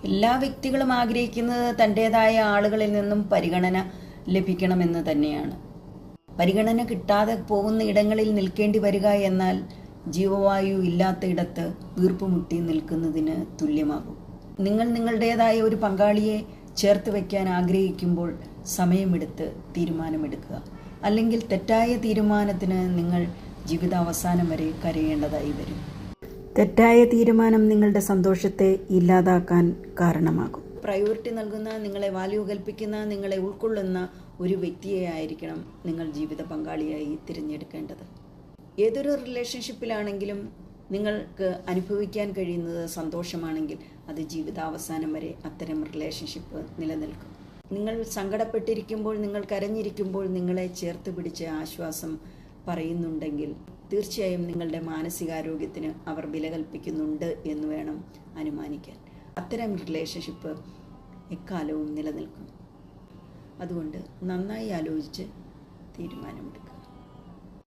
എല്ലാ വ്യക്തികളും ആഗ്രഹിക്കുന്നത് തൻ്റെതായ ആളുകളിൽ നിന്നും പരിഗണന ലഭിക്കണമെന്ന് തന്നെയാണ്. പരിഗണന കിട്ടാതെ പോകുന്ന ഇടങ്ങളിൽ നിൽക്കേണ്ടി വരിക എന്നാൽ ജീവവായു ഇല്ലാത്ത ഇടത്ത് വീർപ്പുമുട്ടി നിൽക്കുന്നതിന് തുല്യമാകും. നിങ്ങൾ നിങ്ങളുടേതായ ഒരു പങ്കാളിയെ ചേർത്ത് വയ്ക്കാൻ ആഗ്രഹിക്കുമ്പോൾ സമയമെടുത്ത് തീരുമാനമെടുക്കുക. അല്ലെങ്കിൽ തെറ്റായ തീരുമാനത്തിന് നിങ്ങൾ ജീവിതാവസാനം വരെ കരയേണ്ടതായി വരും. തെറ്റായ തീരുമാനം നിങ്ങളുടെ സന്തോഷത്തെ ഇല്ലാതാക്കാൻ കാരണമാകും. പ്രയോറിറ്റി നൽകുന്ന, നിങ്ങളെ വാല്യൂ കൽപ്പിക്കുന്ന, നിങ്ങളെ ഉൾക്കൊള്ളുന്ന ഒരു വ്യക്തിയെ ആയിരിക്കണം നിങ്ങൾ ജീവിത പങ്കാളിയായി തിരഞ്ഞെടുക്കേണ്ടത്. ഏതൊരു റിലേഷൻഷിപ്പിലാണെങ്കിലും നിങ്ങൾക്ക് അനുഭവിക്കാൻ കഴിയുന്നത് സന്തോഷമാണെങ്കിൽ അത് ജീവിതാവസാനം വരെ അത്തരം റിലേഷൻഷിപ്പ് നിലനിൽക്കും. നിങ്ങൾ സങ്കടപ്പെട്ടിരിക്കുമ്പോൾ, നിങ്ങൾ കരഞ്ഞിരിക്കുമ്പോൾ നിങ്ങളെ ചേർത്ത് പിടിച്ച് ആശ്വാസം പറയുന്നുണ്ടെങ്കിൽ തീർച്ചയായും നിങ്ങളുടെ മാനസികാരോഗ്യത്തിന് അവർ വില കൽപ്പിക്കുന്നുണ്ട് എന്ന് വേണം അനുമാനിക്കാൻ. അത്തരം റിലേഷൻഷിപ്പ് എക്കാലവും നിലനിൽക്കും. അതുകൊണ്ട് നന്നായി ആലോചിച്ച് തീരുമാനമെടുക്കുക.